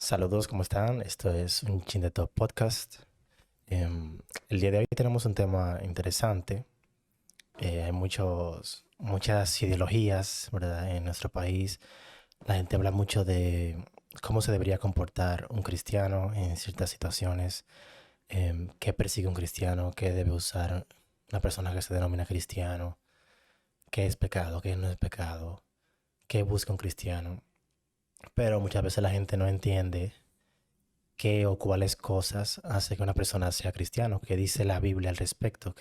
Saludos, ¿cómo están? Esto es un Chin de Top Podcast. El día de hoy tenemos un tema interesante. Hay muchas ideologías, ¿verdad? En nuestro país. La gente habla mucho de cómo se debería comportar un cristiano en ciertas situaciones, qué persigue un cristiano, qué debe usar una persona que se denomina cristiano, qué es pecado, qué no es pecado, qué busca un cristiano. Pero muchas veces la gente no entiende qué o cuáles cosas hace que una persona sea cristiano, qué dice la Biblia al respecto,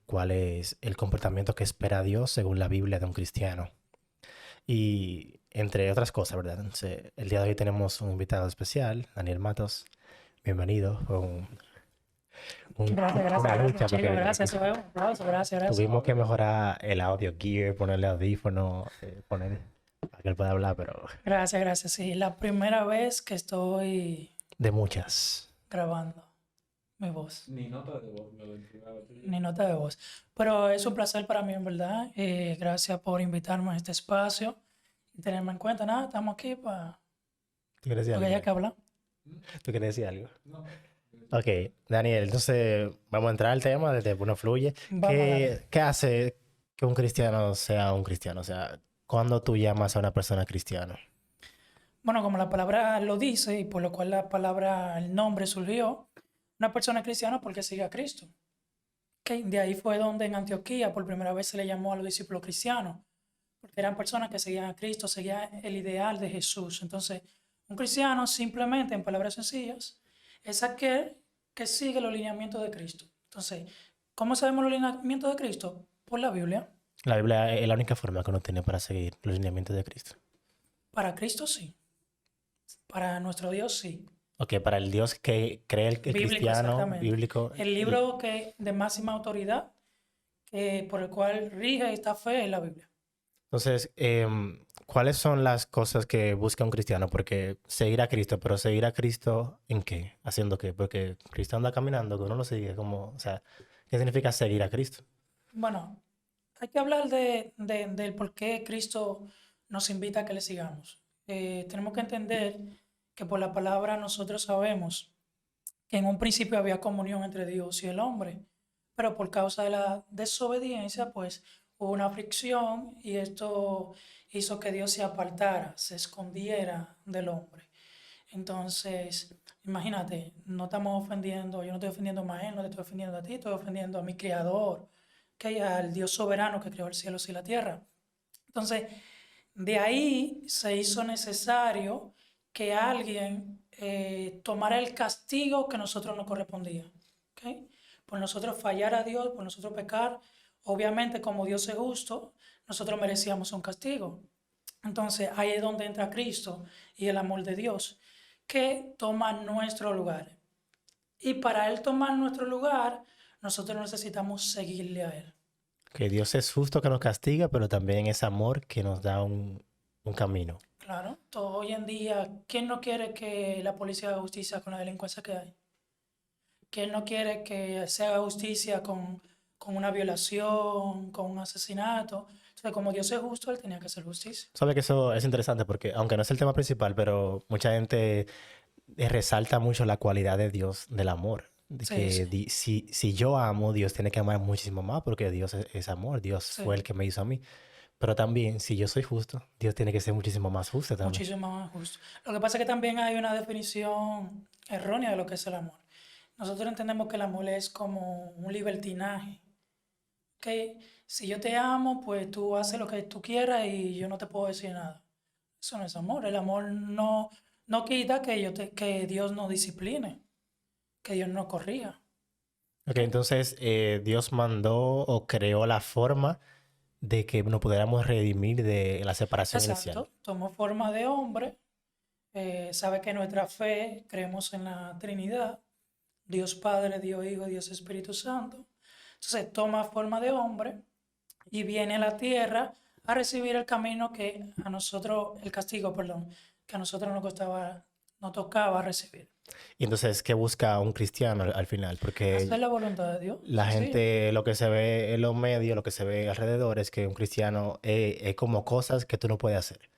cuál es el comportamiento que espera Dios según la Biblia de un cristiano. Y entre otras cosas, ¿verdad? Entonces, el día de hoy tenemos un invitado especial, Daniel Matos. Bienvenido. Fue Gracias, una gracias, lucha gracias, chicos. porque Gracias, eso es un aplauso. Gracias, gracias. tuvimos que mejorar el audio gear, ponerle audífono, poner para que él pueda hablar, pero Gracias, gracias. Sí, la primera vez que estoy de muchas. grabando mi voz, Ni nota de voz me lo entregaba tuyo. ni nota de voz. Pero es un placer para mí, en verdad. Gracias por invitarme a este espacio y tenerme en cuenta. Nada, estamos aquí para ¿Tú quieres decir lo que algo? haya que hablar. ¿Tú quieres decir algo? No. Ok, Daniel, entonces vamos a entrar al tema desde uno fluye. Vamos a darle. ¿Qué hace que un cristiano sea un cristiano? O sea, ¿cuándo tú llamas a una persona cristiana? Bueno, como la palabra lo dice y por lo cual la palabra, el nombre surgió, una persona cristiana porque sigue a Cristo. Ok, de ahí fue donde en Antioquía por primera vez se le llamó a los discípulos cristianos, porque eran personas que seguían a Cristo, seguían el ideal de Jesús. Entonces, un cristiano simplemente, en palabras sencillas, es aquel que sigue los lineamientos de Cristo. Entonces, ¿cómo sabemos los lineamientos de Cristo? Por la Biblia. La Biblia es la única forma que uno tiene para seguir los lineamientos de Cristo. Para Cristo sí, para nuestro Dios sí. Ok, para el Dios que cree el Bíblico cristiano exactamente. bíblico. El libro que, de máxima autoridad por el cual rige esta fe es la Biblia. Entonces, ¿cuáles son las cosas que busca un cristiano? Porque seguir a Cristo, pero seguir a Cristo ¿en qué? ¿Haciendo qué? Porque Cristo anda caminando, que uno lo sigue como, o sea, ¿qué significa seguir a Cristo? Bueno, hay que hablar del por qué Cristo nos invita a que le sigamos. Tenemos que entender que por la palabra nosotros sabemos que en un principio había comunión entre Dios y el hombre, pero por causa de la desobediencia, pues hubo una fricción y esto hizo que Dios se apartara, se escondiera del hombre. Entonces, imagínate, no estamos ofendiendo, yo no estoy ofendiendo a él, no te estoy ofendiendo a ti, estoy ofendiendo a mi creador, que al Dios soberano que creó el cielo y la tierra. Entonces, de ahí se hizo necesario que alguien tomara el castigo que a nosotros nos correspondía. ¿Ok? Por nosotros fallar a Dios, por nosotros pecar, obviamente como Dios es justo, nosotros merecíamos un castigo. Entonces ahí es donde entra Cristo y el amor de Dios, que toma nuestro lugar. Y para Él tomar nuestro lugar, nosotros necesitamos seguirle a Él. Que Dios es justo que nos castiga, pero también es amor que nos da un camino. Claro, todo hoy en día, ¿quién no quiere que la policía haga justicia con la delincuencia que hay? ¿Quién no quiere que se haga justicia con una violación, con un asesinato? Entonces, como Dios es justo, Él tenía que hacer justicia. Sabe que eso es interesante porque, aunque no es el tema principal, pero mucha gente resalta mucho la cualidad de Dios, del amor. De Sí, que sí, si yo amo, Dios tiene que amar muchísimo más porque Dios es amor, Dios fue el sí, que me hizo a mí. Pero también, si yo soy justo, Dios tiene que ser muchísimo más justo también. muchísimo más justo. Lo que pasa es que también hay una definición errónea de lo que es el amor. Nosotros entendemos que el amor es como un libertinaje. ¿Ok? Si yo te amo, pues tú haces lo que tú quieras y yo no te puedo decir nada. Eso no es amor. El amor no quita que Dios nos discipline, que Dios nos corrija. Ok, ¿Ok? entonces Dios mandó o creó la forma de que nos pudiéramos redimir de la separación inicial. Exacto. Tomó forma de hombre. Sabe que nuestra fe, creemos en la Trinidad, Dios Padre, Dios Hijo, Dios Espíritu Santo. Entonces toma forma de hombre y viene a la tierra a recibir el camino que a nosotros, el castigo, perdón, que a nosotros nos tocaba recibir. Y entonces, ¿qué busca un cristiano al final? Hacer Porque la voluntad de Dios, la sencillo. gente, lo que se ve en los medios, lo que se ve alrededor es que un cristiano es como cosas que tú no puedes hacer.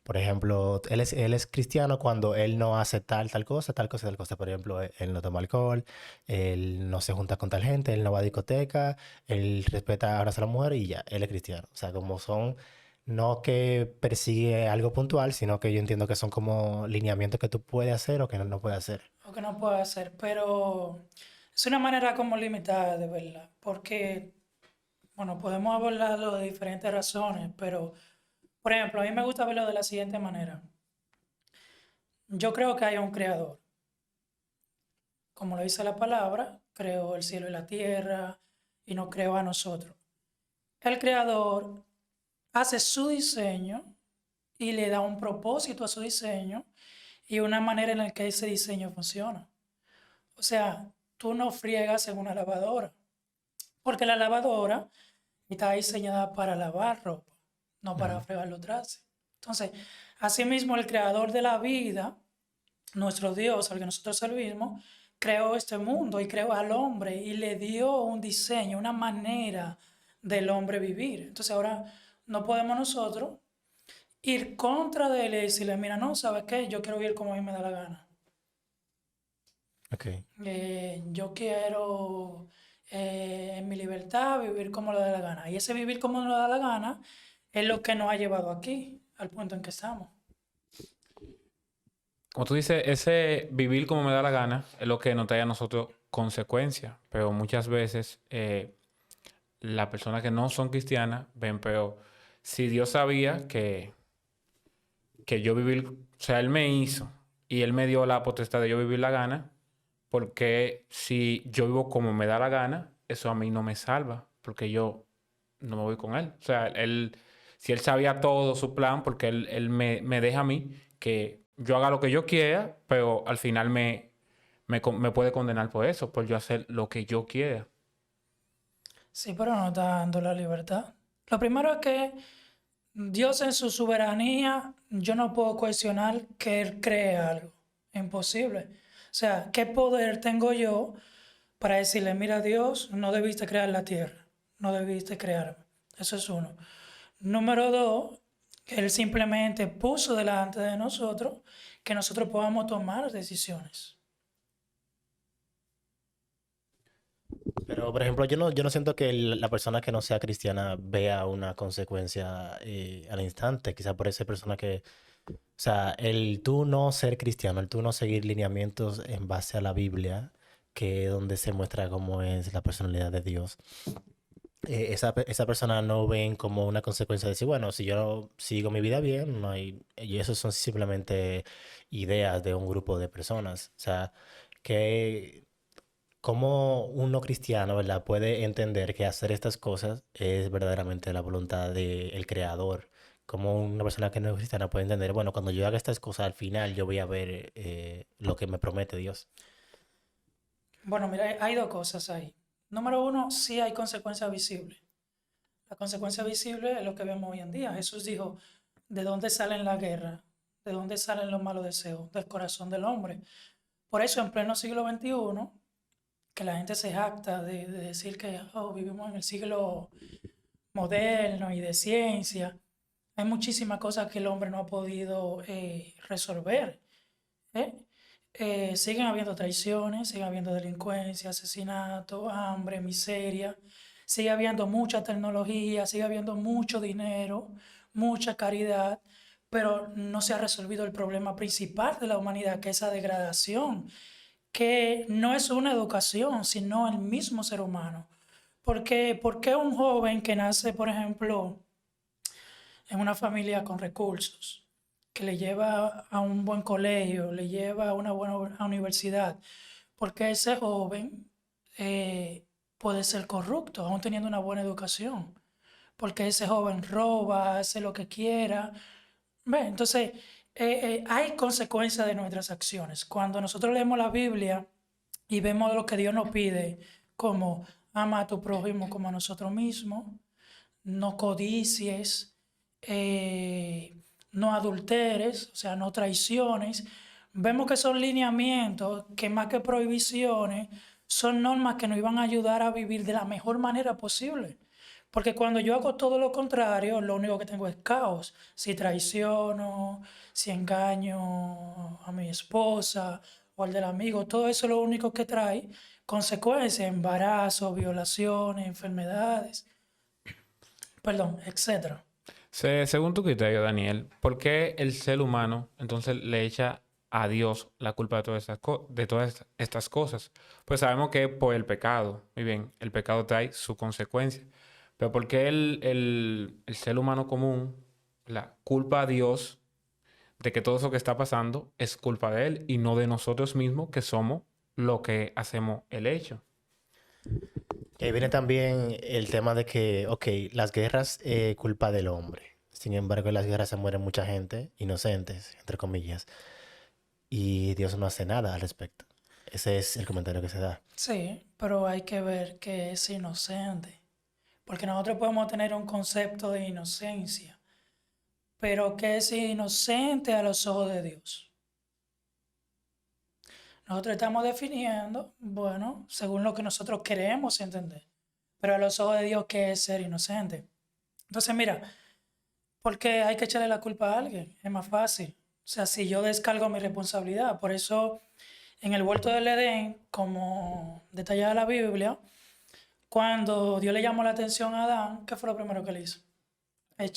Por ejemplo, él es cristiano cuando él no hace tal cosa, tal cosa, tal cosa. Por ejemplo, él no toma alcohol, él no se junta con tal gente, él no va a discoteca, él respeta a la mujer y ya, él es cristiano. O sea, como son, no que persigue algo puntual, sino que yo entiendo que son como lineamientos que tú puedes hacer o que no puedes hacer. O que no puedo hacer, pero es una manera como limitada de verla, porque, bueno, podemos abordarlo de diferentes razones, pero, por ejemplo, a mí me gusta verlo de la siguiente manera. Yo creo que hay un creador, como lo dice la palabra, creó el cielo y la tierra y nos creó a nosotros. El creador hace su diseño y le da un propósito a su diseño y una manera en la que ese diseño funciona. O sea, tú no friegas en una lavadora, porque la lavadora está diseñada para lavar ropa, no para Ujú. fregar los trastes. Entonces, asimismo, el creador de la vida, nuestro Dios, al que nosotros servimos, creó este mundo y creó al hombre y le dio un diseño, una manera del hombre vivir. Entonces, ahora no podemos nosotros ir contra de él y decirle, mira, no, ¿sabes qué? Yo quiero vivir como a mí me da la gana. Ok. Yo quiero en mi libertad vivir como le da la gana. Y ese vivir como nos da la gana es lo que nos ha llevado aquí, al punto en que estamos. Como tú dices, ese vivir como me da la gana es lo que nos trae a nosotros consecuencias. Pero muchas veces las personas que no son cristianas ven, pero si Dios sabía que yo vivir, o sea, Él me hizo y Él me dio la potestad de yo vivir la gana, porque si yo vivo como me da la gana, eso a mí no me salva, porque yo no me voy con Él. O sea, si Él sabía todo su plan, porque Él me deja a mí que yo haga lo que yo quiera, pero al final me puede condenar por eso, por yo hacer lo que yo quiera. Sí, pero no está dando la libertad. Lo primero es que Dios en su soberanía, yo no puedo cuestionar que Él cree algo. Imposible. O sea, ¿qué poder tengo yo para decirle, mira Dios, no debiste crear la tierra, no debiste crearme? Eso es uno. Número dos, que Él simplemente puso delante de nosotros que nosotros podamos tomar decisiones. Pero, por ejemplo, yo no siento que la persona que no sea cristiana vea una consecuencia al instante. Quizá por esa persona que, o sea, el tú no ser cristiano, el tú no seguir lineamientos en base a la Biblia, que es donde se muestra cómo es la personalidad de Dios, esa persona no ven como una consecuencia de decir, bueno, si yo sigo mi vida bien, no hay, y eso son simplemente ideas de un grupo de personas. O sea, que cómo un no cristiano, ¿verdad? Puede entender que hacer estas cosas es verdaderamente la voluntad del creador. Como una persona que no es cristiana puede entender, bueno, cuando yo haga estas cosas, al final yo voy a ver lo que me promete Dios. Bueno, mira, hay dos cosas ahí. Número uno, sí hay consecuencias visibles. La consecuencia visible es lo que vemos hoy en día. Jesús dijo, ¿de dónde salen la guerra? ¿De dónde salen los malos deseos? Del corazón del hombre. Por eso en pleno siglo XXI, que la gente se jacta de decir que oh, vivimos en el siglo moderno y de ciencia, hay muchísimas cosas que el hombre no ha podido resolver. ¿eh? Siguen habiendo traiciones, sigue habiendo delincuencia, asesinato, hambre, miseria, sigue habiendo mucha tecnología, sigue habiendo mucho dinero, mucha caridad, pero no se ha resolvido el problema principal de la humanidad, que es esa degradación, que no es una educación, sino el mismo ser humano. ¿Por qué un joven que nace, por ejemplo, en una familia con recursos, que le lleva a un buen colegio, le lleva a una buena universidad, porque ese joven puede ser corrupto, aún teniendo una buena educación? Porque ese joven roba, hace lo que quiera. ¿Ve? Entonces, hay consecuencias de nuestras acciones. Cuando nosotros leemos la Biblia y vemos lo que Dios nos pide, como ama a tu prójimo como a nosotros mismos, no codicies, eh, no adulteres, o sea, no traiciones. Vemos que son lineamientos que más que prohibiciones son normas que nos iban a ayudar a vivir de la mejor manera posible. Porque cuando yo hago todo lo contrario, lo único que tengo es caos. Si traiciono, si engaño a mi esposa o al del amigo, todo eso es lo único que trae consecuencias, embarazo, violaciones, enfermedades, perdón, etcétera. Según tu criterio, Daniel, ¿por qué el ser humano entonces le echa a Dios la culpa de de todas estas cosas? Pues sabemos que por el pecado, muy bien, el pecado trae su consecuencia. Pero ¿por qué el ser humano común la culpa a Dios de que todo eso que está pasando es culpa de Él y no de nosotros mismos que somos lo que hacemos el hecho? Viene también el tema de que, ok, las guerras culpa del hombre. Sin embargo, en las guerras se muere mucha gente, inocentes, entre comillas, y Dios no hace nada al respecto. Ese es el comentario que se da. Sí, pero hay que ver que es inocente. Porque nosotros podemos tener un concepto de inocencia, pero que es inocente a los ojos de Dios. Nosotros estamos definiendo, bueno, según lo que nosotros queremos entender, pero a los ojos de Dios, ¿qué es ser inocente? Entonces, mira, porque hay que echarle la culpa a alguien, es más fácil. O sea, si yo descargo mi responsabilidad, por eso en el huerto del Edén, como detallada la Biblia, cuando Dios le llamó la atención a Adán, ¿qué fue lo primero que le hizo?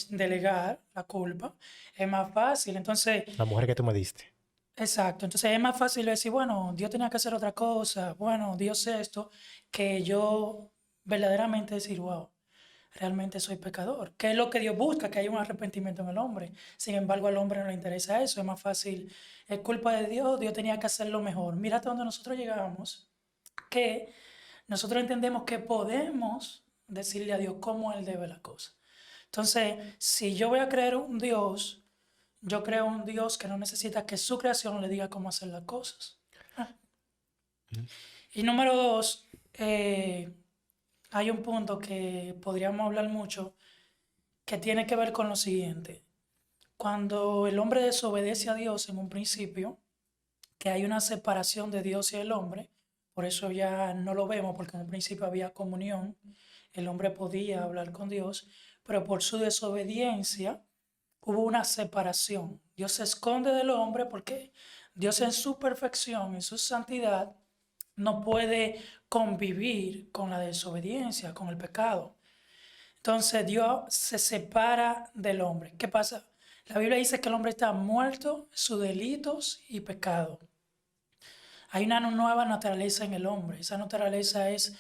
Delegar la culpa. Es más fácil. Entonces, La mujer que tú me diste. exacto. Entonces es más fácil decir, bueno, Dios tenía que hacer otra cosa, bueno, Dios esto, que yo verdaderamente decir, wow, realmente soy pecador. ¿Qué es lo que Dios busca? Que haya un arrepentimiento en el hombre. Sin embargo, al hombre no le interesa eso. Es más fácil, es culpa de Dios, Dios tenía que hacerlo mejor. Mira hasta donde nosotros llegamos, que nosotros entendemos que podemos decirle a Dios cómo Él debe la cosa. Entonces, si yo voy a creer un Dios, yo creo un Dios que no necesita que su creación le diga cómo hacer las cosas. Y número dos, hay un punto que podríamos hablar mucho que tiene que ver con lo siguiente. Cuando el hombre desobedece a Dios en un principio, que hay una separación de Dios y el hombre, por eso ya no lo vemos, porque en un principio había comunión, el hombre podía hablar con Dios, pero por su desobediencia hubo una separación. Dios se esconde del hombre porque Dios en su perfección, en su santidad, no puede convivir con la desobediencia, con el pecado. Entonces Dios se separa del hombre. ¿Qué pasa? La Biblia dice que el hombre está muerto, sus delitos y pecado. Hay una nueva naturaleza en el hombre. Esa naturaleza es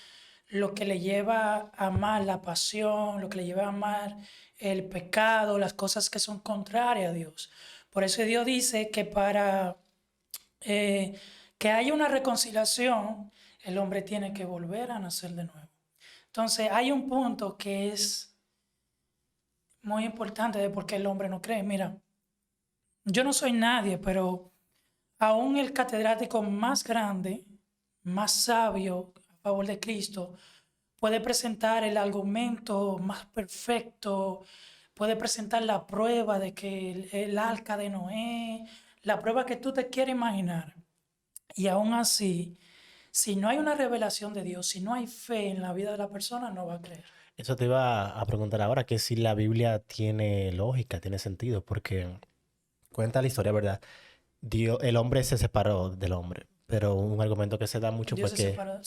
lo que le lleva a amar la pasión, lo que le lleva a amar el pecado, las cosas que son contrarias a Dios. Por eso Dios dice que para eh, que haya una reconciliación, el hombre tiene que volver a nacer de nuevo. Entonces hay un punto que es muy importante de por qué el hombre no cree. Mira, yo no soy nadie, pero aún el catedrático más grande, más sabio a favor de Cristo, puede presentar el argumento más perfecto, puede presentar la prueba de que el arca de Noé, la prueba que tú te quieras imaginar. Y aún así, si no hay una revelación de Dios, si no hay fe en la vida de la persona, no va a creer. Eso te iba a preguntar ahora, que si la Biblia tiene lógica, tiene sentido, porque cuenta la historia, ¿verdad? Dios, el hombre se separó del hombre, pero un argumento que se da mucho Dios fue se que, separa.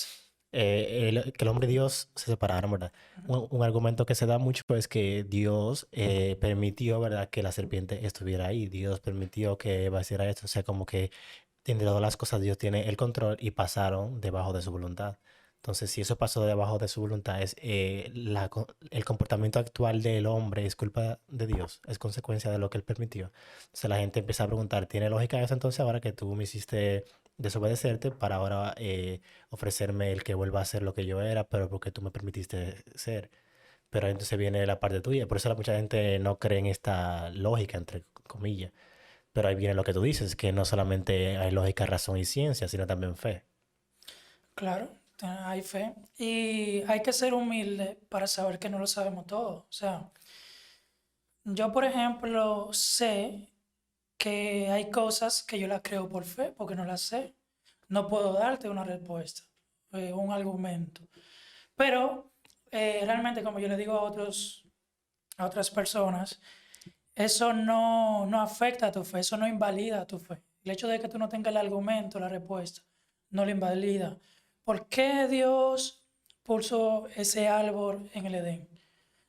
que el hombre y Dios se separaron, ¿verdad? Un argumento que se da mucho es que Dios permitió, ¿verdad?, que la serpiente estuviera ahí. Dios permitió que Eva hiciera esto. O sea, como que entre todas las cosas Dios tiene el control y pasaron debajo de su voluntad. Entonces, si eso pasó debajo de su voluntad, es el comportamiento actual del hombre es culpa de Dios, es consecuencia de lo que él permitió. Entonces la gente empieza a preguntar, ¿tiene lógica eso entonces ahora que tú me hiciste desobedecerte para ahora ofrecerme el que vuelva a ser lo que yo era, pero porque tú me permitiste ser? Pero entonces viene la parte tuya. Por eso mucha gente no cree en esta lógica, entre comillas. Pero ahí viene lo que tú dices, que no solamente hay lógica, razón y ciencia, sino también fe. Claro, hay fe. Y hay que ser humilde para saber que no lo sabemos todo. O sea, yo, por ejemplo, sé que hay cosas que yo las creo por fe, porque no las sé. No puedo darte una respuesta, un argumento. Pero realmente, como yo le digo a otras personas, eso no afecta a tu fe, eso no invalida tu fe. El hecho de que tú no tengas el argumento, la respuesta, no lo invalida. ¿Por qué Dios puso ese árbol en el Edén?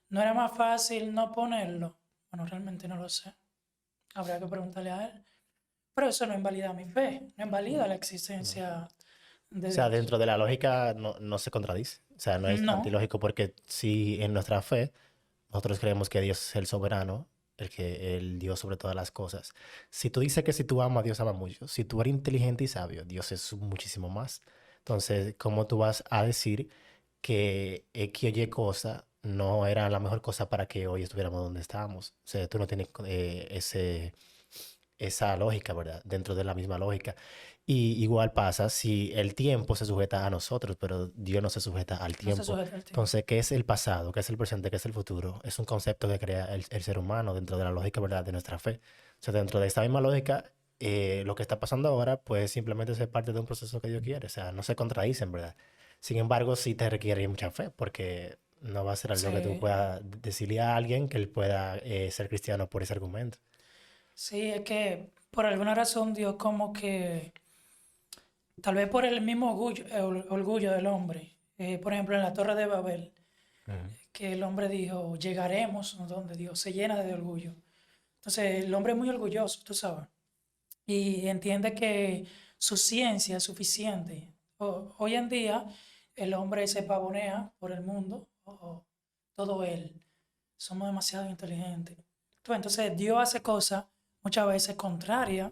¿No era más fácil no ponerlo? Bueno, realmente no lo sé. Habría que preguntarle a él. Pero eso no invalida mi fe, no invalida la existencia de O sea, Dios. dentro de la lógica no se contradice. O sea, no es No, antilógico porque si en nuestra fe nosotros creemos que Dios es el soberano, el Dios sobre todas las cosas. Si tú dices que si tú amas, Dios ama mucho. Si tú eres inteligente y sabio, Dios es muchísimo más. Entonces, ¿cómo tú vas a decir que X o Y cosa no era la mejor cosa para que hoy estuviéramos donde estábamos? O sea, tú no tienes esa lógica, ¿verdad? Dentro de la misma lógica. Y igual pasa si el tiempo se sujeta a nosotros, pero Dios no se sujeta al no se tiempo. sujeta al tiempo. Entonces, ¿qué es el pasado? ¿Qué es el presente? ¿Qué es el futuro? Es un concepto que crea el ser humano dentro de la lógica, ¿verdad? De nuestra fe. O sea, dentro de esta misma lógica, lo que está pasando ahora, pues simplemente ser parte de un proceso que Dios quiere. O sea, no se contradicen, ¿verdad? Sin embargo, sí te requiere mucha fe, porque no va a ser algo que tú Sí, puedas decirle a alguien que él pueda ser cristiano por ese argumento. sí, es que por alguna razón Dios como que, tal vez por el mismo orgullo del hombre, por ejemplo en la Torre de Babel, Ujú. que el hombre dijo, llegaremos, ¿no? Donde Dios se llena de orgullo. Entonces el hombre es muy orgulloso, tú sabes, y entiende que su ciencia es suficiente. Hoy en día el hombre se pavonea por el mundo, todo él, somos demasiado inteligentes. Entonces Dios hace cosas muchas veces contrarias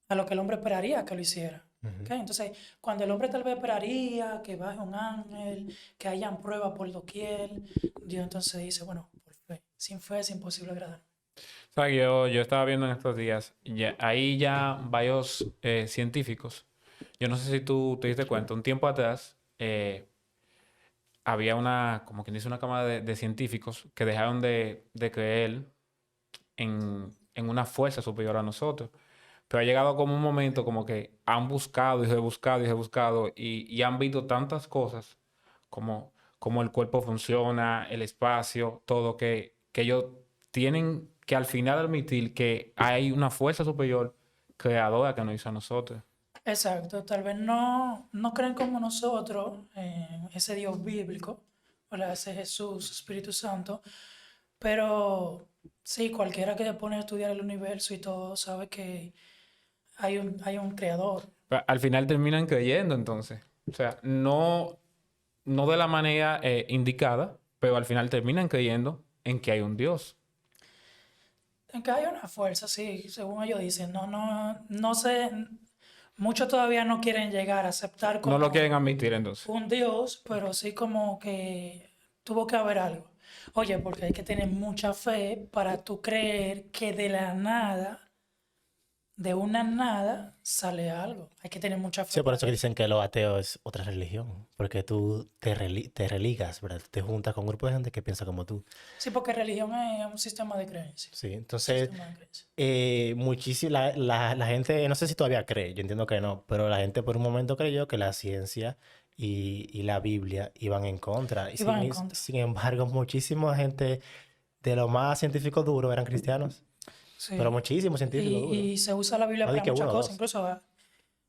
a lo que el hombre esperaría que lo hiciera. Ujú. ¿Ok? Entonces, cuando el hombre tal vez esperaría que baje un ángel, que hayan pruebas por doquier, Dios entonces dice, bueno, por fe. Sin fe es imposible agradar. O sea, yo estaba viendo en estos días, ahí ya varios científicos, yo no sé si tú te diste cuenta, un tiempo atrás había como quien dice, una cámara de científicos que dejaron de creer en una fuerza superior a nosotros. Pero ha llegado como un momento como que han buscado y rebuscado y rebuscado y han visto tantas cosas como el cuerpo funciona, el espacio, todo, que ellos tienen que al final admitir que hay una fuerza superior creadora que nos hizo a nosotros. Exacto, tal vez no creen como nosotros en ese Dios bíblico, ¿verdad? Ese Jesús, Espíritu Santo, pero sí, cualquiera que se pone a estudiar el universo y todo sabe que hay un creador. Pero al final terminan creyendo entonces. O sea, no de la manera indicada, pero al final terminan creyendo en que hay un Dios. En que hay una fuerza, sí, según ellos dicen, no sé, muchos todavía no quieren llegar a aceptar No lo como quieren admitir entonces. un Dios, pero sí como que tuvo que haber algo. Oye, porque hay que tener mucha fe para tú creer que de la nada, de una nada, sale algo. Hay que tener mucha fe Sí, por para eso que eso. dicen que los ateos es otra religión, porque tú te religas, ¿verdad? Te juntas con un grupo de gente que piensa como tú. Sí, porque religión es un sistema de creencias. Sí, Un entonces, sistema de creencias. muchísimo, la gente, no sé si todavía cree, yo entiendo que no, pero la gente por un momento creyó que la ciencia y la Biblia iban en contra. Y Y van en contra. sin embargo, muchísima gente de lo más científico duro eran cristianos, pero Sí. muchísimos científicos duros. Y se usa la Biblia No di para que muchas uno o cosas. dos. Incluso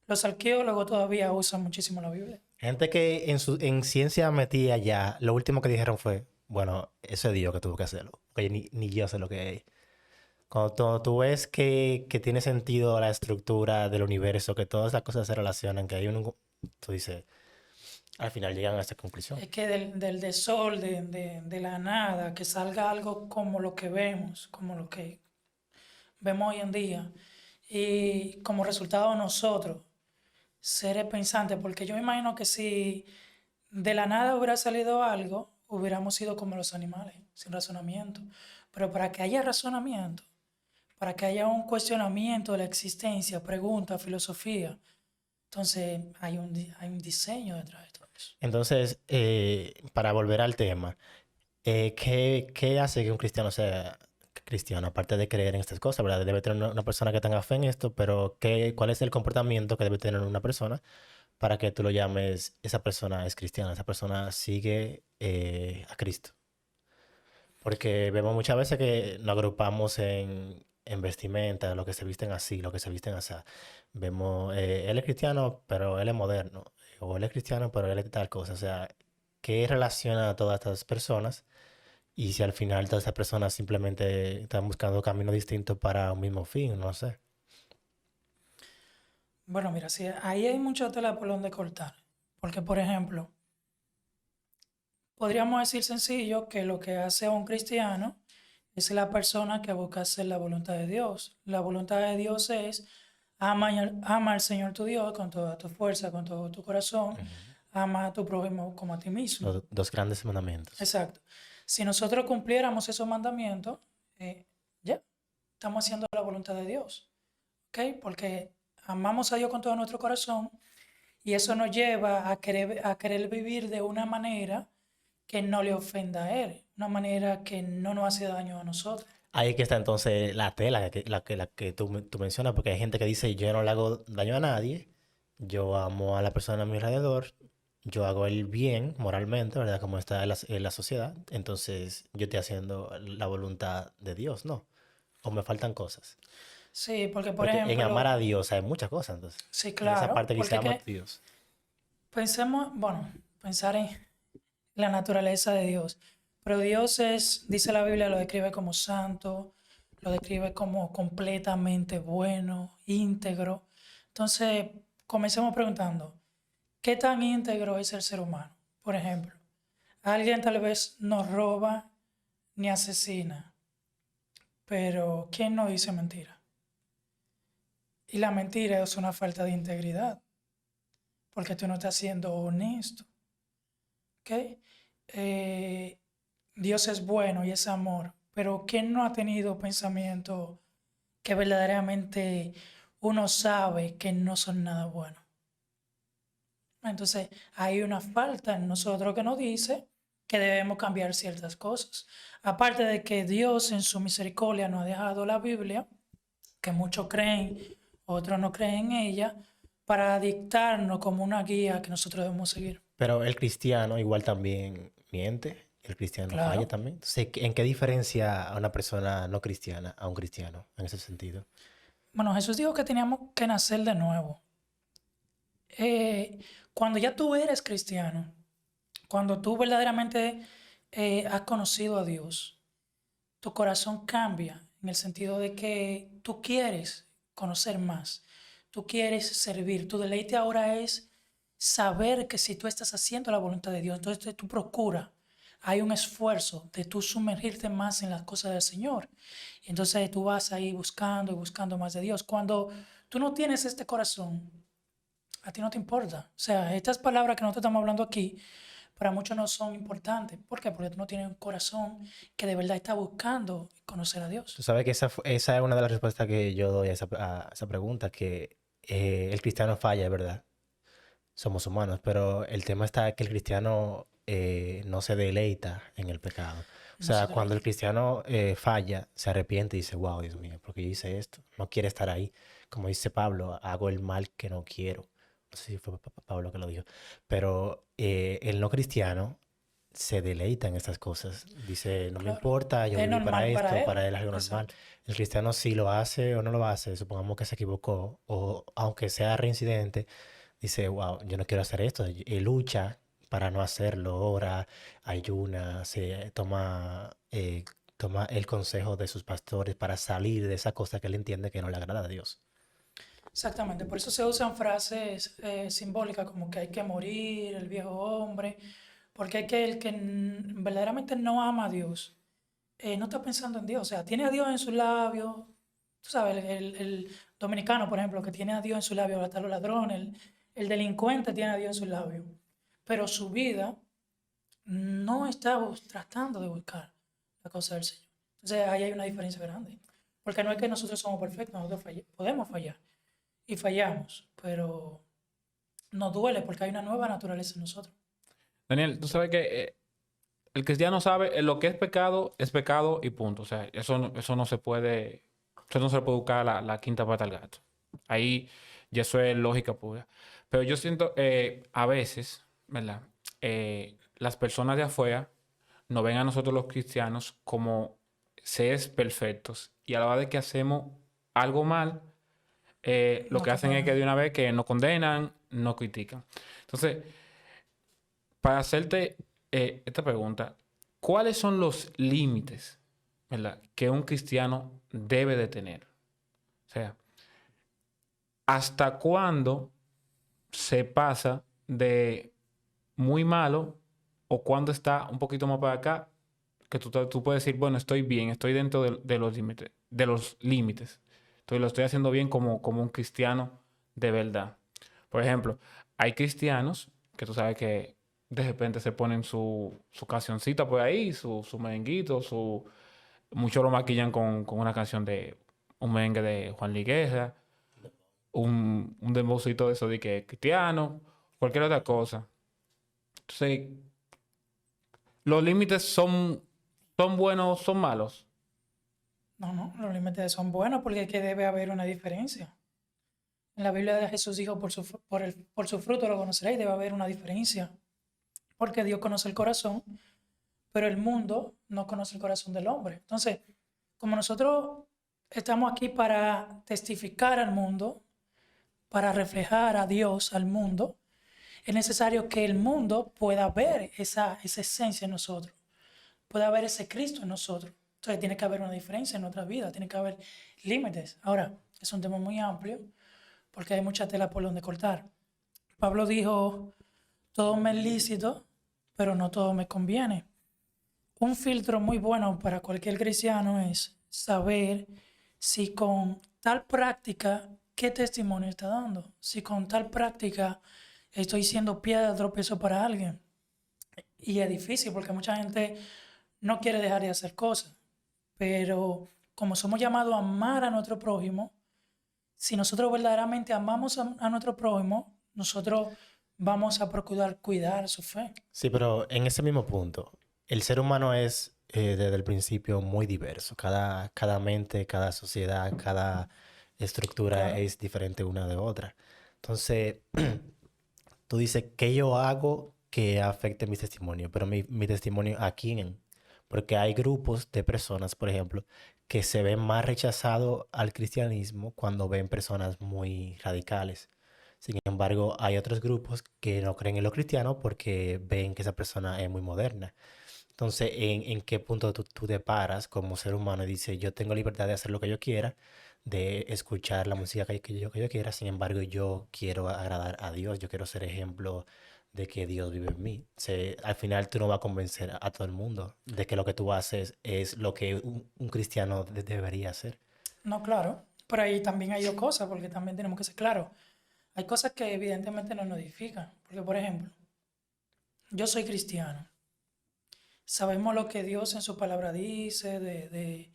los arqueólogos todavía usan muchísimo la Biblia. Gente que en ciencia metía ya, lo último que dijeron fue, bueno, eso es Dios que tuvo que hacerlo, porque ni yo sé lo que es. Cuando tú ves que tiene sentido la estructura del universo, que todas las cosas se relacionan, que hay un... Tú dices, al final llegan a esta conclusión. Es que del desorden, de la nada, que salga algo como lo que vemos, como lo que vemos hoy en día, y como resultado nosotros, seres pensantes, porque yo me imagino que si de la nada hubiera salido algo, hubiéramos sido como los animales, sin razonamiento. Pero para que haya razonamiento, para que haya un cuestionamiento de la existencia, pregunta, filosofía, entonces hay un diseño detrás de todo eso. Entonces, para volver al tema, ¿qué hace que un cristiano sea cristiano? Aparte de creer en estas cosas, ¿verdad? Debe tener una persona que tenga fe en esto, pero ¿cuál es el comportamiento que debe tener una persona para que tú lo llames, esa persona es cristiana, esa persona sigue a Cristo? Porque vemos muchas veces que nos agrupamos en vestimenta, lo que se visten así, lo que se visten así. Vemos, él es cristiano, pero él es moderno. O él es cristiano, pero él es tal cosa. O sea, ¿qué relaciona a todas estas personas? Y si al final todas estas personas simplemente están buscando caminos distintos para un mismo fin, no sé. Bueno, mira, sí, ahí hay mucha tela por donde cortar. Porque, por ejemplo, podríamos decir sencillo que lo que hace a un cristiano es la persona que busca hacer la voluntad de Dios. La voluntad de Dios es ama al Señor tu Dios con toda tu fuerza, con todo tu corazón, Ujú. ama a tu prójimo como a ti mismo. Los dos grandes mandamientos. Exacto. Si nosotros cumpliéramos esos mandamientos, ya, estamos haciendo la voluntad de Dios, ¿ok? Porque amamos a Dios con todo nuestro corazón y eso nos lleva a querer vivir de una manera que no le ofenda a Él, una manera que no nos hace daño a nosotros. Ahí que está entonces la tela la que tú mencionas, porque hay gente que dice, yo no le hago daño a nadie, yo amo a la persona a mi alrededor, yo hago el bien moralmente, ¿verdad? Como está en la sociedad, entonces yo estoy haciendo la voluntad de Dios, ¿no? O me faltan cosas. Sí, porque por Porque en amar a ejemplo, Dios hay muchas cosas, entonces. sí, En esa claro, parte que dice porque ama a que Dios. pensemos, bueno, pensar en la naturaleza de Dios. Pero Dios es, dice la Biblia, lo describe como santo, lo describe como completamente bueno, íntegro. Entonces, comencemos preguntando, ¿qué tan íntegro es el ser humano? Por ejemplo, alguien tal vez no roba ni asesina, pero ¿quién no dice mentira? Y la mentira es una falta de integridad, porque tú no estás siendo honesto, ¿ok? Eh, Dios es bueno y es amor, pero ¿quién no ha tenido pensamientos que verdaderamente uno sabe que no son nada buenos? Entonces, hay una falta en nosotros que nos dice que debemos cambiar ciertas cosas. Aparte de que Dios en su misericordia nos ha dejado la Biblia, que muchos creen, otros no creen en ella, para dictarnos como una guía que nosotros debemos seguir. Pero el cristiano igual también miente, el cristiano falla Claro. también. Entonces, ¿en qué diferencia a una persona no cristiana a un cristiano en ese sentido? Bueno, Jesús dijo que teníamos que nacer de nuevo. Cuando ya tú eres cristiano, cuando tú verdaderamente has conocido a Dios, tu corazón cambia en el sentido de que tú quieres conocer más, tú quieres servir, tu deleite ahora es saber que si tú estás haciendo la voluntad de Dios, entonces tú procuras, hay un esfuerzo de tú sumergirte más en las cosas del Señor. Y entonces tú vas ahí buscando y buscando más de Dios. Cuando tú no tienes este corazón, a ti no te importa. O sea, estas palabras que nosotros estamos hablando aquí, para muchos no son importantes. ¿Por qué? Porque tú no tienes un corazón que de verdad está buscando conocer a Tú Dios. sabes que esa es una de las respuestas que yo doy a esa pregunta, que el cristiano falla, es verdad. Somos humanos, pero el tema está que el cristiano no se deleita en el pecado. O No se sea, cuando el deleita. cristiano falla, se arrepiente y dice, wow, Dios mío, ¿por qué yo hice esto? No quiere estar ahí. Como dice Pablo, hago el mal que no quiero. No sé si fue Pablo que lo dijo. Pero el no cristiano se deleita en estas cosas. Dice, no me Claro. importa, yo Es viví normal para para él. él es algo normal. Exacto. El cristiano sí lo hace o no lo hace, supongamos que se equivocó, o aunque sea reincidente, dice, wow, yo no quiero hacer esto. Y lucha para no hacerlo, ora, ayuna, toma el consejo de sus pastores para salir de esa cosa que él entiende que no le agrada a Dios. Exactamente. Por eso se usan frases simbólicas como que hay que morir, el viejo hombre, porque hay que el que verdaderamente no ama a Dios, no está pensando en Dios. O sea, tiene a Dios en sus labios. Tú sabes, el dominicano, por ejemplo, que tiene a Dios en sus labios, hasta los ladrones, el delincuente tiene a Dios en sus labios. Pero su vida no está tratando de buscar la cosa del Señor. Entonces ahí hay una diferencia grande. Porque no es que nosotros somos perfectos, nosotros podemos fallar y fallamos, pero nos duele porque hay una nueva naturaleza en nosotros. Daniel, tú sabes que el cristiano sabe lo que es pecado y punto. O sea, eso no se puede buscar la quinta pata al gato. Ahí Y eso es lógica pura. Pero yo siento, a veces, ¿verdad? Las personas de afuera nos ven a nosotros los cristianos como seres perfectos. Y a la hora de que hacemos algo mal, lo No que te hacen es que de una vez que nos condenan, nos critican. Entonces, para hacerte esta pregunta, ¿cuáles son los límites, ¿verdad?, que un cristiano debe de tener? O sea, ¿hasta cuándo se pasa de muy malo o cuando está un poquito más para acá que tú puedes decir, bueno, estoy bien, estoy dentro de los límites, de los límites. Entonces lo estoy haciendo bien como un cristiano de verdad. Por ejemplo, hay cristianos que tú sabes que de repente se ponen su cancioncita por ahí, su merenguito, muchos lo maquillan con una canción de un merengue de Juan Luis Guerra, un dembowcito de eso de que es cristiano, cualquier otra cosa. Entonces, los límites son buenos, son malos. No, los límites son buenos porque es que debe haber una diferencia. En la Biblia de Jesús dijo, por su fruto lo conoceréis, debe haber una diferencia. Porque Dios conoce el corazón, pero el mundo no conoce el corazón del hombre. Entonces, como nosotros estamos aquí para testificar al mundo, para reflejar a Dios al mundo, es necesario que el mundo pueda ver esa esencia en nosotros, pueda ver ese Cristo en nosotros. Entonces tiene que haber una diferencia en nuestra vida, tiene que haber límites. Ahora, es un tema muy amplio porque hay mucha tela por donde cortar. Pablo dijo, todo me es lícito, pero no todo me conviene. Un filtro muy bueno para cualquier cristiano es saber si con tal práctica, ¿qué testimonio está dando? Si con tal práctica estoy siendo piedra de tropiezo para alguien. Y es difícil porque mucha gente no quiere dejar de hacer cosas. Pero como somos llamados a amar a nuestro prójimo, si nosotros verdaderamente amamos a nuestro prójimo, nosotros vamos a procurar cuidar su fe. Sí, pero en ese mismo punto, el ser humano es desde el principio muy diverso. Cada mente, cada sociedad, cada estructura Claro. es diferente una de otra. Entonces, tú dices, ¿qué yo hago que afecte mi testimonio? Pero mi testimonio, ¿a quién? Porque hay grupos de personas, por ejemplo, que se ven más rechazados al cristianismo cuando ven personas muy radicales. Sin embargo, hay otros grupos que no creen en lo cristiano porque ven que esa persona es muy moderna. Entonces, ¿en qué punto tú te paras como ser humano y dices, yo tengo libertad de hacer lo que yo quiera, de escuchar la música que yo quiera, sin embargo, yo quiero agradar a Dios, yo quiero ser ejemplo de que Dios vive en mí? Al final tú no vas a convencer a todo el mundo de que lo que tú haces es lo que un cristiano debería hacer. No, claro. Pero ahí también hay dos cosas, porque también tenemos que ser claros. Hay cosas que evidentemente no nos edifican. Porque, por ejemplo, yo soy cristiano. Sabemos lo que Dios en su palabra dice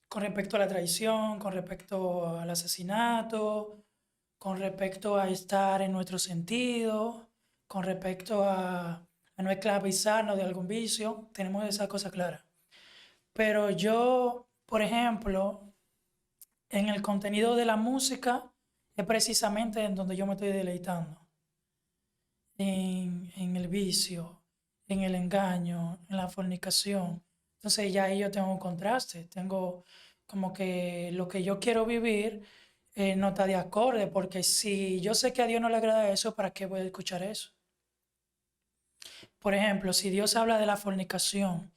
con respecto a la traición, con respecto al asesinato, con respecto a estar en nuestro sentido, con respecto a no esclavizarnos de algún vicio. Tenemos esa cosa clara. Pero yo, por ejemplo, en el contenido de la música es precisamente en donde yo me estoy deleitando. En el vicio, en el engaño, en la fornicación. Entonces ya ahí yo tengo un contraste, tengo como que lo que yo quiero vivir no está de acorde, porque si yo sé que a Dios no le agrada eso, ¿para qué voy a escuchar eso? Por ejemplo, si Dios habla de la fornicación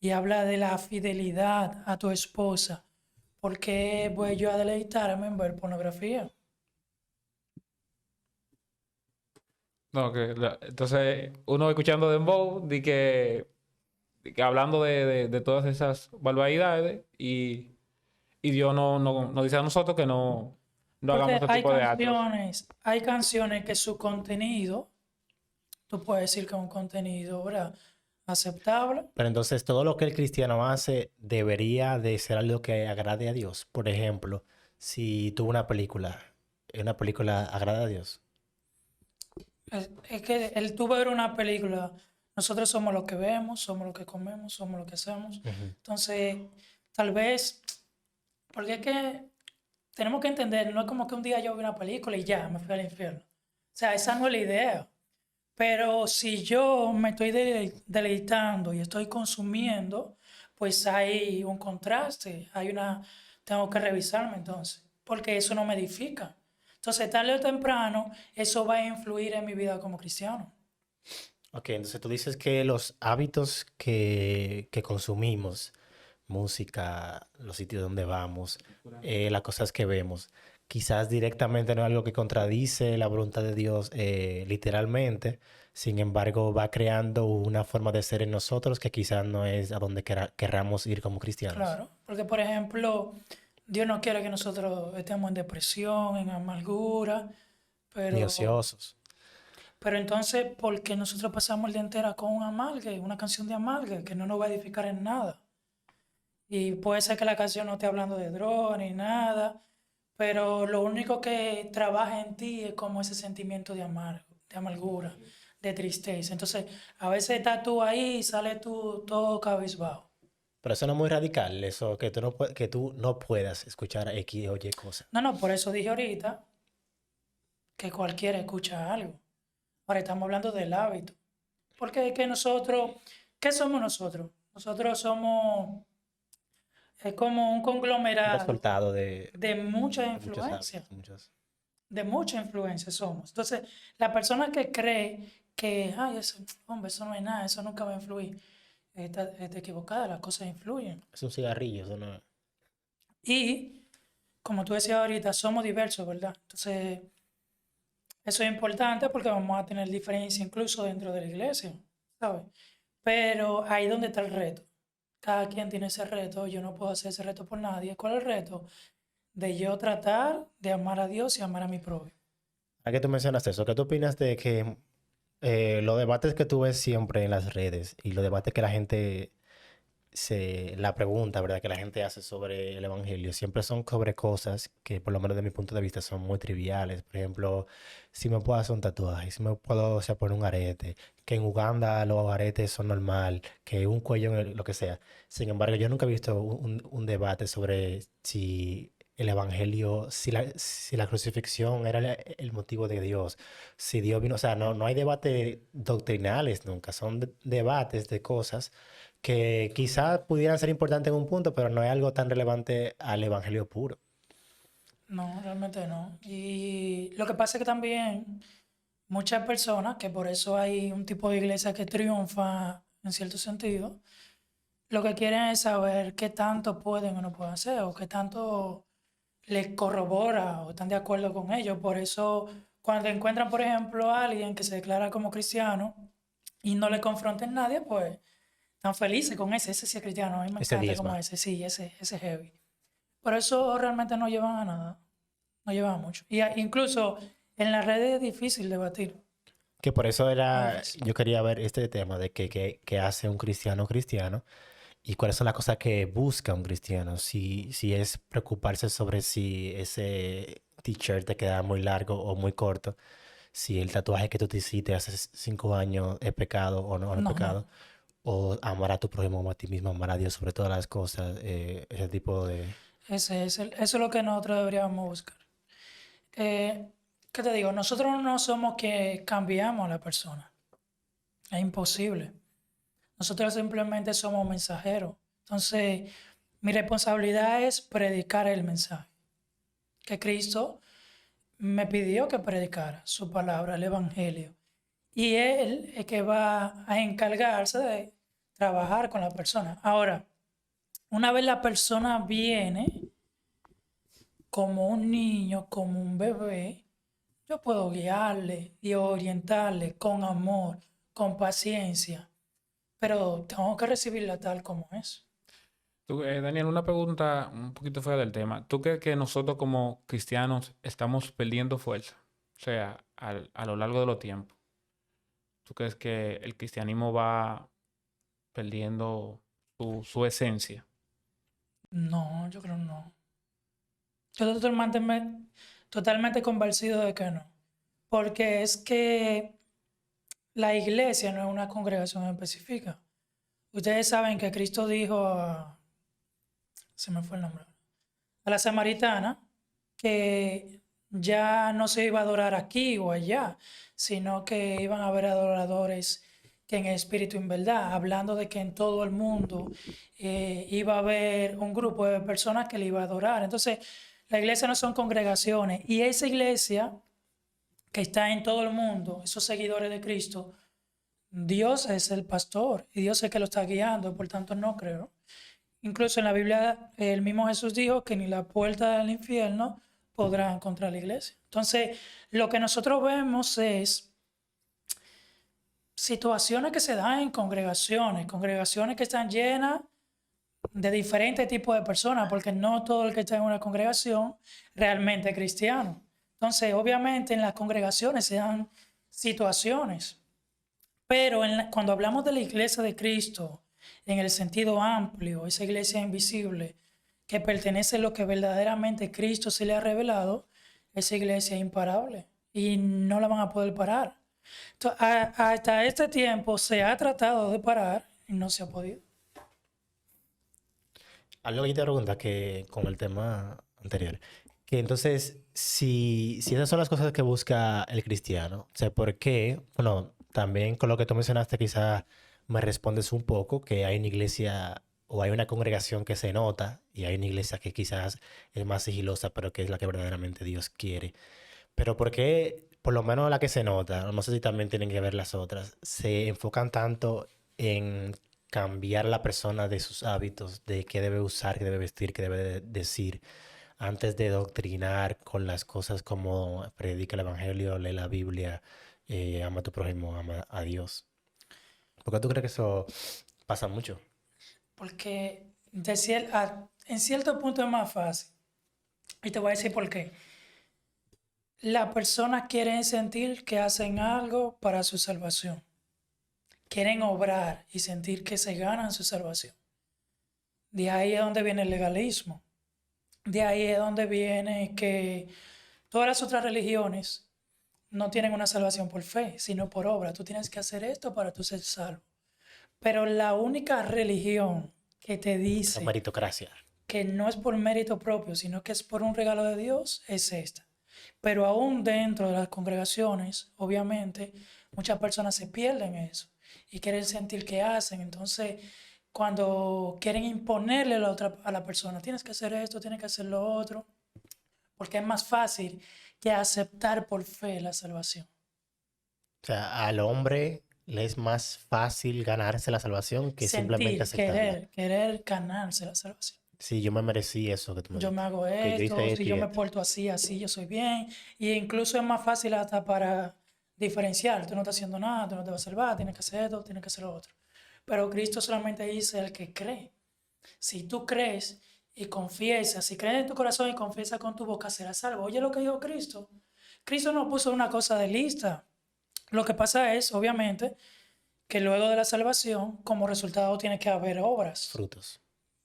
y habla de la fidelidad a tu esposa, ¿por qué voy yo a deleitarme en ver pornografía? No, entonces uno escuchando Dembow, de que hablando de todas esas barbaridades y Dios nos dice a nosotros que no hagamos Porque ese tipo de actos. hay canciones que su contenido, tú puedes decir que es un contenido, ¿verdad?, aceptable. Pero entonces todo lo que el cristiano hace debería de ser algo que agrade a Dios. Por ejemplo, si tuvo una película agrada a Dios. Es que el tú ver una película, nosotros somos lo que vemos, somos lo que comemos, somos lo que hacemos. Ujú. Entonces, tal vez, porque es que tenemos que entender, no es como que un día yo vi una película y ya, me fui al infierno. O sea, esa no es la idea. Pero si yo me estoy deleitando y estoy consumiendo, pues hay un contraste, tengo que revisarme entonces, porque eso no me edifica. Entonces, tarde o temprano, eso va a influir en mi vida como cristiano. Ok, entonces tú dices que los hábitos que consumimos, música, los sitios donde vamos, las cosas que vemos, quizás directamente no es algo que contradice la voluntad de Dios literalmente, sin embargo va creando una forma de ser en nosotros que quizás no es a donde querramos ir como cristianos, Claro, porque por ejemplo, Dios no quiere que nosotros estemos en depresión, en amargura, ni pero, ociosos. pero entonces, ¿por qué nosotros pasamos el día entero con un amargue, una canción de amargue que no nos va a edificar en nada? Y puede ser que la canción no esté hablando de droga ni nada, pero lo único que trabaja en ti es como ese sentimiento de amargura, de tristeza. Entonces, a veces estás tú ahí y sales tú todo cabizbajo. Pero eso no es muy radical, eso que tú no puedas escuchar X o Y cosas. No, no, por eso dije ahorita que cualquiera escucha algo. Ahora estamos hablando del hábito. Porque es que nosotros, ¿qué somos nosotros? Nosotros somos, es como un Un conglomerado resultado de mucha de muchos influencia. hábitos, muchos. De mucha influencia somos. Entonces, la persona que cree que, ay, eso, hombre, eso no es nada, eso nunca va a influir, está equivocada, las cosas influyen. Es un cigarrillo, eso no. Y, como tú decías ahorita, somos diversos, ¿verdad? Entonces, eso es importante porque vamos a tener diferencia incluso dentro de la iglesia, ¿sabes? Pero ahí donde está el reto. Cada quien tiene ese reto, yo no puedo hacer ese reto por nadie. ¿Cuál es el reto? De yo tratar de amar a Dios y amar a mi prójimo. ¿A qué tú mencionaste eso? ¿Qué tú opinas de que los debates que tú ves siempre en las redes y los debates que la gente la pregunta, ¿verdad? Que la gente hace sobre el evangelio siempre son sobre cosas que, por lo menos de mi punto de vista, son muy triviales. Por ejemplo, si me puedo hacer un tatuaje, si me puedo, o sea, poner un arete, que en Uganda los aretes son normal, que un cuello, lo que sea. Sin embargo, yo nunca he visto un debate sobre si el evangelio, si la crucifixión era el motivo de Dios, si Dios vino, o sea, no hay debates doctrinales nunca, son debates de cosas que quizás pudieran ser importantes en un punto, pero no es algo tan relevante al evangelio puro. No, realmente no. Y lo que pasa es que también muchas personas, que por eso hay un tipo de iglesia que triunfa en cierto sentido, lo que quieren es saber qué tanto pueden o no pueden hacer, o qué tanto les corrobora o están de acuerdo con ellos. Por eso, cuando encuentran, por ejemplo, a alguien que se declara como cristiano y no le confronten nadie, pues están felices con ese sí es cristiano. A mí me Ese encanta como diezma. ese, sí, ese heavy. Pero eso realmente no llevan a nada, no llevan a mucho. Y incluso en las redes es difícil debatir. Que por eso Muy era, difícil. yo quería ver este tema de que hace un cristiano y cuáles son las cosas que busca un cristiano. Si es preocuparse sobre si ese t-shirt te queda muy largo o muy corto, si el tatuaje que tú te hiciste hace 5 años es pecado o no es No, no. pecado, o amar a tu prójimo como a ti mismo, amar a Dios sobre todas las cosas, ese tipo de... Eso es lo que nosotros deberíamos buscar. Eh, ¿Qué te digo? Nosotros no somos que cambiamos a la persona. Es imposible. Nosotros simplemente somos mensajeros. Entonces, mi responsabilidad es predicar el mensaje que Cristo me pidió que predicara, su palabra, el Evangelio. Y Él es que va a encargarse de trabajar con la persona. Ahora, una vez la persona viene como un niño, como un bebé, yo puedo guiarle y orientarle con amor, con paciencia, pero tengo que recibirla tal como es. Daniel, una pregunta un poquito fuera del tema. ¿Tú crees que nosotros como cristianos estamos perdiendo fuerza? O sea, a lo largo de los tiempos. ¿Tú crees que el cristianismo va perdiendo su esencia? No, yo creo no. Yo estoy totalmente convencido de que no. Porque es que la iglesia no es una congregación específica. Ustedes saben que Cristo dijo se me fue el nombre, a la samaritana, que ya no se iba a adorar aquí o allá, sino que iban a haber adoradores que en espíritu y en verdad, hablando de que en todo el mundo iba a haber un grupo de personas que le iba a adorar. Entonces, la iglesia no son congregaciones y esa iglesia que está en todo el mundo, esos seguidores de Cristo, Dios es el pastor y Dios es el que lo está guiando, por tanto no creo. Incluso en la Biblia el mismo Jesús dijo que ni la puerta del infierno podrá encontrar la iglesia. Entonces, lo que nosotros vemos es situaciones que se dan en congregaciones que están llenas de diferentes tipos de personas, porque no todo el que está en una congregación realmente es cristiano. Entonces, obviamente en las congregaciones se dan situaciones, pero cuando hablamos de la iglesia de Cristo, en el sentido amplio, esa iglesia invisible que pertenece a lo que verdaderamente Cristo se le ha revelado, esa iglesia es imparable y no la van a poder parar. Entonces, hasta este tiempo se ha tratado de parar y no se ha podido. Algo que te pregunta que con el tema anterior, que entonces, si esas son las cosas que busca el cristiano, o sea, ¿por qué? Bueno, también con lo que tú mencionaste, quizás me respondes un poco, que hay una iglesia o hay una congregación que se nota y hay una iglesia que quizás es más sigilosa, pero que es la que verdaderamente Dios quiere. Pero ¿por qué, por lo menos la que se nota, no sé si también tienen que ver las otras, se enfocan tanto en cambiar la persona de sus hábitos, de qué debe usar, qué debe vestir, qué debe decir, antes de doctrinar con las cosas como predica el evangelio, lee la Biblia, ama a tu prójimo, ama a Dios? ¿Por qué tú crees que eso pasa mucho? Porque en cierto punto es más fácil. Y te voy a decir por qué. Las personas quieren sentir que hacen algo para su salvación. Quieren obrar y sentir que se ganan su salvación. De ahí es donde viene el legalismo. De ahí es donde viene que todas las otras religiones no tienen una salvación por fe, sino por obra. Tú tienes que hacer esto para tú ser salvo. Pero la única religión que te La dice meritocracia. que no es por mérito propio, sino que es por un regalo de Dios, es esta. Pero aún dentro de las congregaciones, obviamente, muchas personas se pierden eso y quieren sentir que hacen. Entonces, cuando quieren imponerle a la persona, tienes que hacer esto, tienes que hacer lo otro, porque es más fácil que aceptar por fe la salvación. O sea, al hombre le es más fácil ganarse la salvación que simplemente Sentir, aceptarla. querer ganarse la salvación. Sí, yo me merecí eso que tú me Yo me diste. hago Que yo esto, hice si esto y yo me esto. porto así, así, yo soy bien. Y incluso es más fácil hasta para diferenciar. Tú no estás haciendo nada, tú no te vas a salvar, tienes que hacer esto, tienes que hacer lo otro. Pero Cristo solamente dice el que cree. Si tú crees y confiesas, si crees en tu corazón y confiesas con tu boca, serás salvo. Oye lo que dijo Cristo. Cristo no puso una cosa de lista. Lo que pasa es, obviamente, que luego de la salvación, como resultado tiene que haber obras, Frutos.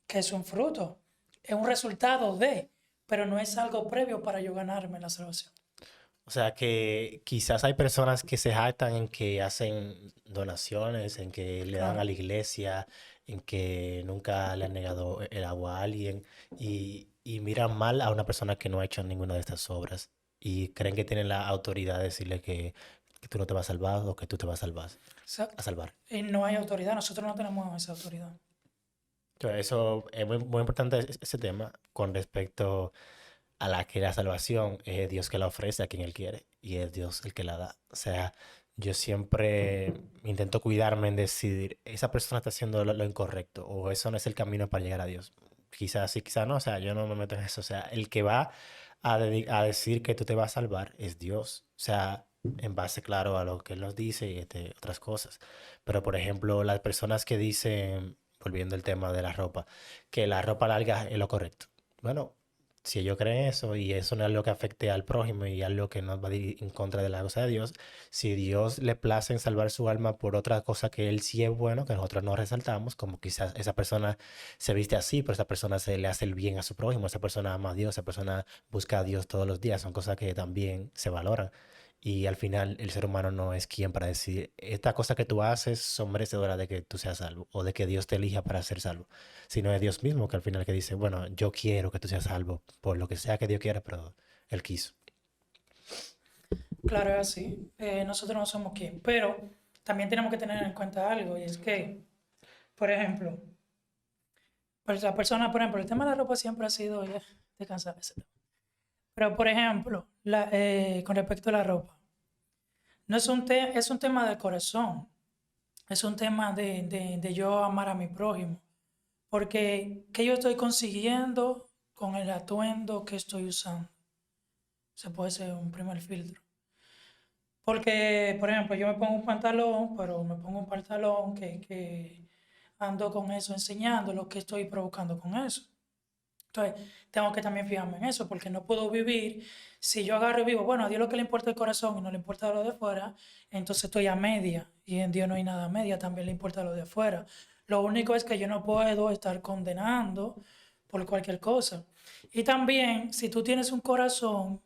que es un fruto. Es un resultado de, pero no es algo previo para yo ganarme la salvación. O sea que quizás hay personas que se jactan en que hacen donaciones, en que le dan a Claro. la iglesia, en que nunca le han negado el agua a alguien y miran mal a una persona que no ha hecho ninguna de estas obras y creen que tienen la autoridad de decirle que tú no te vas a salvar o que tú te vas a salvar. Exacto. A salvar. Y no hay autoridad, nosotros no tenemos esa autoridad. Entonces, eso es muy importante ese tema con respecto a la que la salvación es Dios que la ofrece a quien Él quiere y es Dios el que la da. O sea, yo siempre intento cuidarme en decir, esa persona está haciendo lo incorrecto o eso no es el camino para llegar a Dios. Quizás sí, quizás no, o sea, yo no me meto en eso. O sea, el que va a decir que tú te vas a salvar es Dios. O sea, en base, claro, a lo que Él nos dice y otras cosas. Pero, por ejemplo, las personas que dicen, volviendo al tema de la ropa, que la ropa larga es lo correcto. Bueno, si ellos creen eso y eso no es algo que afecte al prójimo y algo que no va a ir en contra de la cosa de Dios, si Dios le place en salvar su alma por otra cosa que Él sí es bueno, que nosotros no resaltamos, como quizás esa persona se viste así, pero esa persona se le hace el bien a su prójimo, esa persona ama a Dios, esa persona busca a Dios todos los días, son cosas que también se valoran. Y al final el ser humano no es quien para decir, esta cosa que tú haces son merecedoras de que tú seas salvo o de que Dios te elija para ser salvo, sino es Dios mismo que al final que dice, bueno, yo quiero que tú seas salvo por lo que sea que Dios quiera, pero Él quiso. Claro, es así. Nosotros no somos quien. Pero también tenemos que tener en cuenta algo, y es que, por ejemplo, pues la persona, por ejemplo, el tema de la ropa siempre ha sido, ya, te cansado de ese tema. Pero, por ejemplo, con respecto a la ropa, no es es un tema de corazón, es un tema de yo amar a mi prójimo, porque ¿qué yo estoy consiguiendo con el atuendo que estoy usando? Se puede ser un primer filtro. Porque, por ejemplo, yo me pongo un pantalón, pero me pongo un pantalón que ando con eso enseñando lo que estoy provocando con eso. Entonces, tengo que también fijarme en eso, porque no puedo vivir, si yo agarro y vivo, bueno, a Dios lo que le importa el corazón y no le importa lo de fuera, entonces estoy a media, y en Dios no hay nada a media, también le importa lo de afuera. Lo único es que yo no puedo estar condenando por cualquier cosa. Y también, si tú tienes un corazón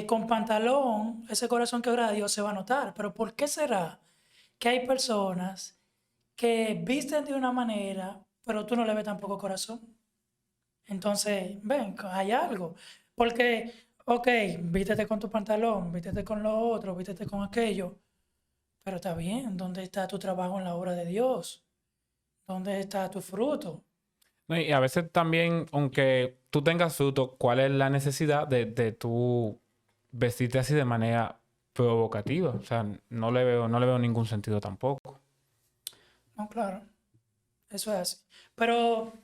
con pantalón, ese corazón que agrada a Dios se va a notar. Pero ¿por qué será que hay personas que visten de una manera, pero tú no le ves tampoco corazón? Entonces, ven, hay algo. Porque, ok, vístete con tu pantalón, vístete con lo otro, vístete con aquello, pero está bien, ¿dónde está tu trabajo en la obra de Dios? ¿Dónde está tu fruto? No, y a veces también, aunque tú tengas fruto, ¿cuál es la necesidad de tú vestirte así de manera provocativa? O sea, no le veo ningún sentido tampoco. No, claro, eso es así. Pero,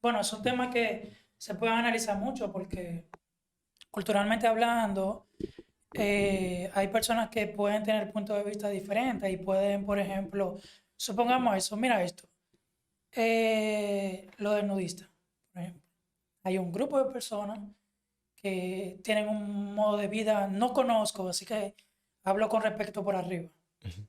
bueno, son temas que se pueden analizar mucho porque culturalmente hablando, hay personas que pueden tener puntos de vista diferentes y pueden, por ejemplo, supongamos eso, mira esto, lo del nudista, por ejemplo. Hay un grupo de personas que tienen un modo de vida, no conozco, así que hablo con respecto por arriba, Ujú.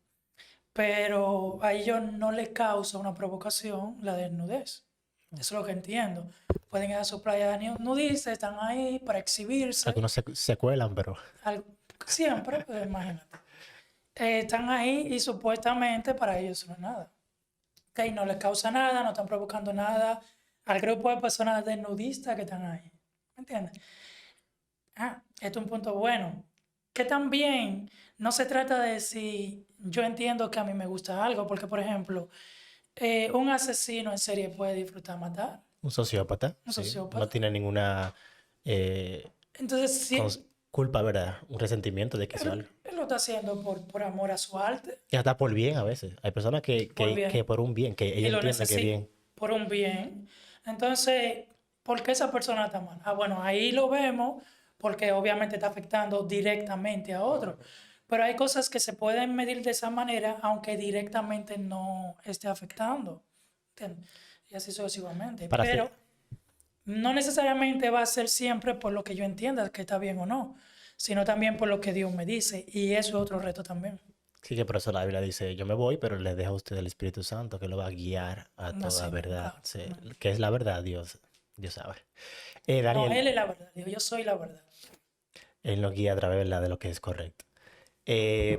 pero a ellos no les causa una provocación la desnudez. Eso es lo que entiendo. Pueden ir a su playa nudistas, están ahí para exhibirse. Algunos se cuelan, pero Siempre, pues, imagínate. Están ahí y supuestamente para ellos eso no es nada. Ok, no les causa nada, no están provocando nada al grupo de personas desnudistas que están ahí. ¿Me entiendes? Esto es un punto bueno. Que también no se trata de si yo entiendo que a mí me gusta algo, porque por ejemplo, un asesino en serie puede disfrutar matar, un sociópata, un sí, no sociópata. tiene ninguna eh, Entonces, sí, culpa, ¿verdad? Un resentimiento de que hizo algo. él lo está haciendo por amor a su arte, Y hasta por bien a veces. Hay personas por que bien, por un bien, que y ellos lo entienden que necesita bien. por un bien. Entonces, ¿por qué esa persona está mal? Bueno, ahí lo vemos porque obviamente está afectando directamente a otro. Pero hay cosas que se pueden medir de esa manera, aunque directamente no esté afectando. ¿Entiendes? Y así sucesivamente. Para Pero hacer, no necesariamente va a ser siempre por lo que yo entienda que está bien o no, sino también por lo que Dios me dice. Y eso es otro reto también. sí que por eso la Biblia dice, yo me voy, pero le dejo a usted el Espíritu Santo que lo va a guiar a No toda sé, verdad. claro. Sí, No, ¿qué es la verdad? Dios sabe. no, Daniel, Él es la verdad. Dios, yo soy la verdad. Él nos guía a través, ¿verdad?, de lo que es correcto.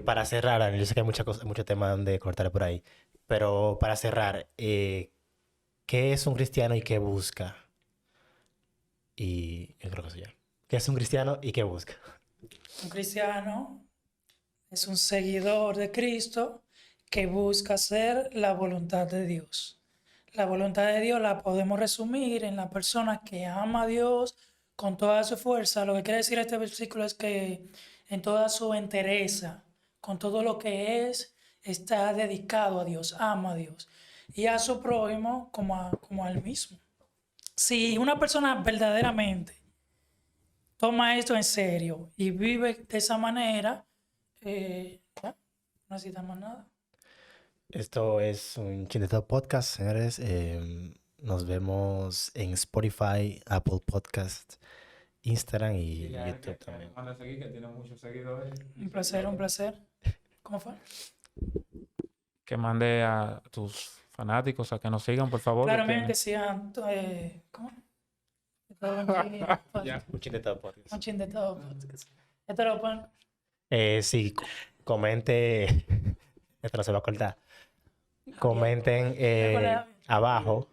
Para cerrar, Daniel, yo sé que hay mucho tema donde cortar por ahí, pero para cerrar, ¿qué es un cristiano y qué busca? Y yo creo que eso ya. ¿Qué es un cristiano y qué busca? Un cristiano es un seguidor de Cristo que busca hacer la voluntad de Dios. La voluntad de Dios la podemos resumir en la persona que ama a Dios con toda su fuerza. Lo que quiere decir este versículo es que en toda su entereza, con todo lo que es, está dedicado a Dios, ama a Dios y a su prójimo como a él mismo. Si una persona verdaderamente toma esto en serio y vive de esa manera, ya, no necesita más nada. Esto es un Chinetop Podcast, señores. Nos vemos en Spotify, Apple Podcast, Instagram y YouTube también. manda a seguir, que tiene muchos seguidores. Un placer, un placer. ¿Cómo fue? Que mande a tus fanáticos a que nos sigan, por favor. Claro, que miren tiene- que sigan, ¿cómo? Ya. Un Chinetop Podcast. Un chin de todo. Esto lo pueden Sí, comente. Esto no se va a cortar. Comenten abajo.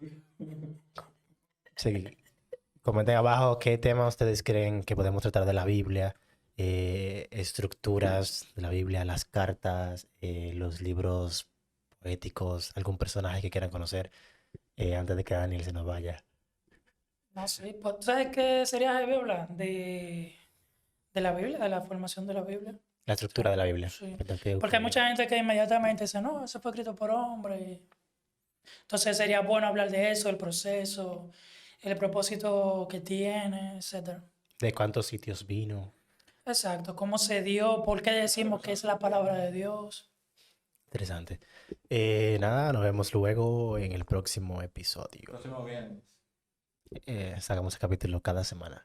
Sí, comenten abajo qué tema ustedes creen que podemos tratar de la Biblia, estructuras de la Biblia, las cartas, los libros poéticos, algún personaje que quieran conocer antes de que Daniel se nos vaya. No sé, pues, ¿sabes qué sería heavy hablar? De la Biblia, de la formación de la Biblia. La estructura de la Biblia. Sí. ¿Verdad que- Porque hay mucha gente que inmediatamente dice, no, eso fue escrito por hombres. Entonces sería bueno hablar de eso, el proceso, el propósito que tiene, etcétera. ¿De cuántos sitios vino? Exacto, cómo se dio, por qué decimos que es la palabra de Dios. Interesante. Nada, nos vemos luego en el próximo episodio. Próximo viernes. Sacamos el capítulo cada semana.